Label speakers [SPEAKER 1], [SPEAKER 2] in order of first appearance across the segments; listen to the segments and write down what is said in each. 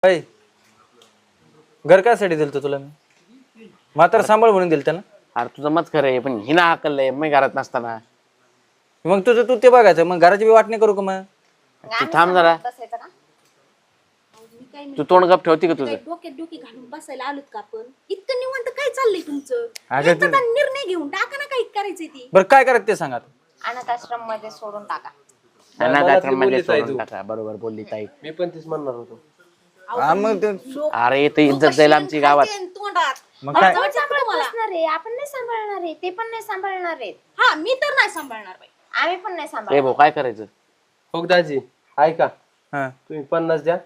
[SPEAKER 1] अय घर कायसाठी दिलं तुला मी म्हातारा सांभाळ म्हणून दिलं त्याला.
[SPEAKER 2] अरे तुझं मत खरं आहे पण हिना हाकल आहे मी घरात नसताना.
[SPEAKER 1] मग तुझं तू ते बघायचं मग घराची बी वाट नाही करू का मग.
[SPEAKER 2] तू थांब जरा. तू तोंड गप ठेवती का तुझं.
[SPEAKER 3] डोक्यात डोकी घालून बसायला आलोत का आपण इतकं निवांत काय चाललंय तुमचं.
[SPEAKER 1] अगं
[SPEAKER 3] एकदा निर्णय घेऊन टाका ना काय करायचंय ती.
[SPEAKER 1] बरं काय करायचं ते सांगा.
[SPEAKER 4] अनाथ आश्रम मध्ये सोडून टाका.
[SPEAKER 2] मध्ये सोडून टाका. बरोबर बोलली ताई.
[SPEAKER 5] मी पण तेच म्हणणार होतो.
[SPEAKER 1] हा मग ते
[SPEAKER 2] अरे इथे इज्जत जाईल आमची गावात.
[SPEAKER 3] तोंडात
[SPEAKER 1] मग काय
[SPEAKER 4] बसणार आहे आपण नाही सांभाळणार आहे ते पण नाही सांभाळणार आहेत.
[SPEAKER 3] हा मी तर नाही सांभाळणार बाई.
[SPEAKER 4] आम्ही पण नाही
[SPEAKER 2] ए
[SPEAKER 4] सांभाळणार.
[SPEAKER 2] भाऊ काय करायचं.
[SPEAKER 5] हो दाजी ऐका
[SPEAKER 1] हा
[SPEAKER 5] तुम्ही 50 द्या.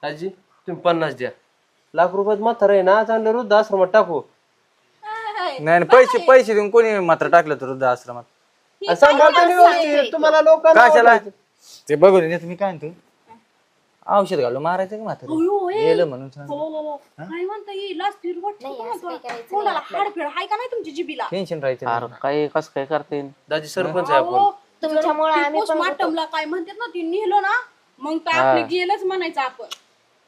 [SPEAKER 5] दाजी तुम्ही 50 द्या. ₹1,00,000 म्हातारा आहे ना चांगलं वृद्ध आश्रमात टाकू.
[SPEAKER 1] नाही नाही, पैसे देऊन कोणी मात्र टाकलं तर वृद्ध आश्रमात.
[SPEAKER 5] सांभाळतो व्यवस्थित तुम्हाला लोकांना
[SPEAKER 1] कशाला
[SPEAKER 5] आवडायचं.
[SPEAKER 1] ते बघू दे तुम्ही काय म्हणतो औषध घालून मारायचं का म्हातारा
[SPEAKER 3] अयो, ए.
[SPEAKER 1] गेलं म्हणून सांग.
[SPEAKER 3] काय म्हणता येईल लास्ट फिरवट
[SPEAKER 4] नाही, असं काही करायचं
[SPEAKER 3] तोंडाला हाडफेड हाय का नाही तुमची जिबीला.
[SPEAKER 1] टेन्शन राहायचं
[SPEAKER 2] अरे काय कस काय करते.
[SPEAKER 5] दाजी सरपंच आहे आपण.
[SPEAKER 4] तुमच्यामुळे आम्ही पण
[SPEAKER 3] पोस्टमार्टमला काय म्हणतात ना ती नेलो ना मग काय आपलं गेलंच म्हणायचं आपण.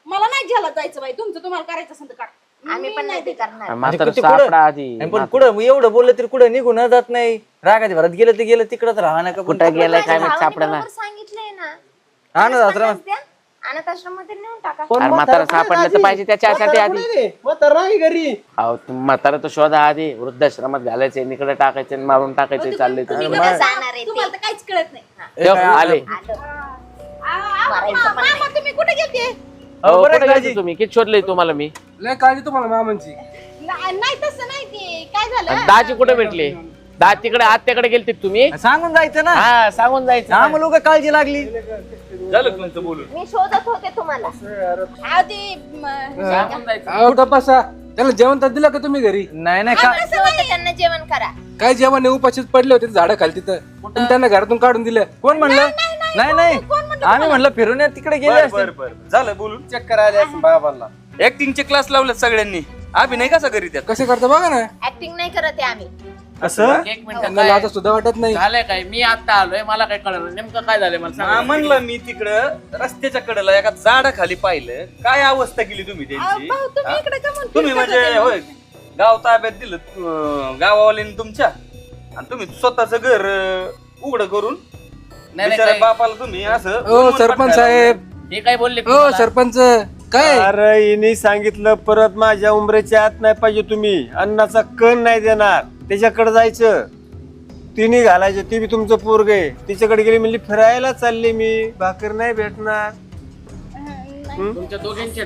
[SPEAKER 3] मला नाही घ्यायला जायचं बाई तुमचं तुम्हाला करायचं असेल तर काढ.
[SPEAKER 4] आम्ही पण नाही ते करणार.
[SPEAKER 2] म्हातारा
[SPEAKER 1] किती कुठं-
[SPEAKER 2] सापडा आधी.
[SPEAKER 1] नाही, पण कुठं एवढं बोललं तरी कुठं निघून जात नाही. रागाच्या भरात गेलं ते गेलं तिकडच राहा ना का पण.
[SPEAKER 2] कुठं गेलाय काय माहित
[SPEAKER 4] भावाने
[SPEAKER 2] सापडा ना.
[SPEAKER 4] बरोबर सांगितलंय ना.
[SPEAKER 1] अनाथ आश्रमात
[SPEAKER 4] द्या. अनाथ आश्रम मध्ये नेऊन टाका.
[SPEAKER 5] पण
[SPEAKER 2] अरे म्हातारा सापडलं तर पाहिजे त्याच्यासाठी आधी.
[SPEAKER 5] म्हातारा नाही घरी.
[SPEAKER 2] अहो म्हातारा तो शोधा आधी. वृद्धाश्रमात घालायचे निकडे टाकायचे मारून टाकायचे चालले तुम्ही.
[SPEAKER 4] कुठे जाणार आहे
[SPEAKER 3] तुम्हाला तर काहीच कळत नाही.
[SPEAKER 2] आले.
[SPEAKER 3] मामा तुम्ही कुठे गेलते.
[SPEAKER 2] अहो,
[SPEAKER 1] बरं
[SPEAKER 2] कुठे
[SPEAKER 1] दाजी.
[SPEAKER 2] गेलते तुम्ही किती शोधले तुम्हाला मी.
[SPEAKER 5] लय काळजी तुम्हाला मामांची.
[SPEAKER 3] नाही तसं नाही ते काय झालं.
[SPEAKER 2] दाजी कुठे भेटले. दा तिकडे आत्याकडे गेलते का तुम्ही.
[SPEAKER 1] सांगून जायचं ना.
[SPEAKER 2] हा सांगून जायचं.
[SPEAKER 1] आम्हाला लोक काळजी लागली.
[SPEAKER 4] मी शोधत होते तुम्हाला.
[SPEAKER 3] अहो, ते
[SPEAKER 2] सांगून जायचं.
[SPEAKER 5] अहो तपासा त्याला जेवण तर दिलं का तुम्ही घरी.
[SPEAKER 1] नाही नाही
[SPEAKER 4] असं होतं त्यांना जेवण करा.
[SPEAKER 5] काय जेवण उपाशीच पडले होते झाडं खाली तिथं तुम्ही त्यांना घरातून काढून दिलं.
[SPEAKER 1] कोण म्हणलं नाही नाही आम्ही म्हणलं फिरून या तिकडे गेले असतील.
[SPEAKER 6] झालं बोलून
[SPEAKER 5] चक्कर आले असं बाबांना.
[SPEAKER 6] ऍक्टिंगचे क्लास लावलेत सगळ्यांनी. अभिनय कसा करीत आहेत?
[SPEAKER 5] कसे करता बघा ना.
[SPEAKER 4] ऍक्टिंग नाही करत आहे आम्ही.
[SPEAKER 1] असं
[SPEAKER 2] एक मिनिट
[SPEAKER 5] त्यांना लाजा सुद्धा वाटत नाही.
[SPEAKER 2] झालंय काय मी आता आलोय मला काय कळलं नेमकं काय झालंय मला
[SPEAKER 6] हा,
[SPEAKER 2] सांगा.
[SPEAKER 6] म्हणलं मी तिकडं रस्त्याच्या कडेला एका झाडाखाली पाहिलं. काय अवस्था केली तुम्ही त्यांची.
[SPEAKER 3] भाऊ तुम्ही
[SPEAKER 6] हा?
[SPEAKER 3] इकडे का म्हणून
[SPEAKER 6] तुम्ही
[SPEAKER 3] फिरत
[SPEAKER 6] म्हणजे
[SPEAKER 3] होते?
[SPEAKER 6] होय गाव ताब्यात दिलं गावावाल्यांनी तुमच्या आणि तुम्ही स्वतःच घर उघड करून
[SPEAKER 2] नाही,
[SPEAKER 6] बिचाऱ्या
[SPEAKER 2] काय-
[SPEAKER 6] बापाला तुम्ही असं
[SPEAKER 5] ओ सरपंच साहेब.
[SPEAKER 2] हे काय बोलले
[SPEAKER 5] ओ सरपंच काय.
[SPEAKER 7] अरे हिने सांगितलं परत माझ्या उमरेच्या आत नाही पाहिजे तुम्ही अन्नाचा कण नाही देणार त्याच्याकडे जायचं. तिने घालायचं ती बी तुमचं पोरग आहे. तिच्याकडे गेली म्हणली फिरायला चालले मी भाकर नाही भेटणार.
[SPEAKER 2] तुमच्या दोघांचे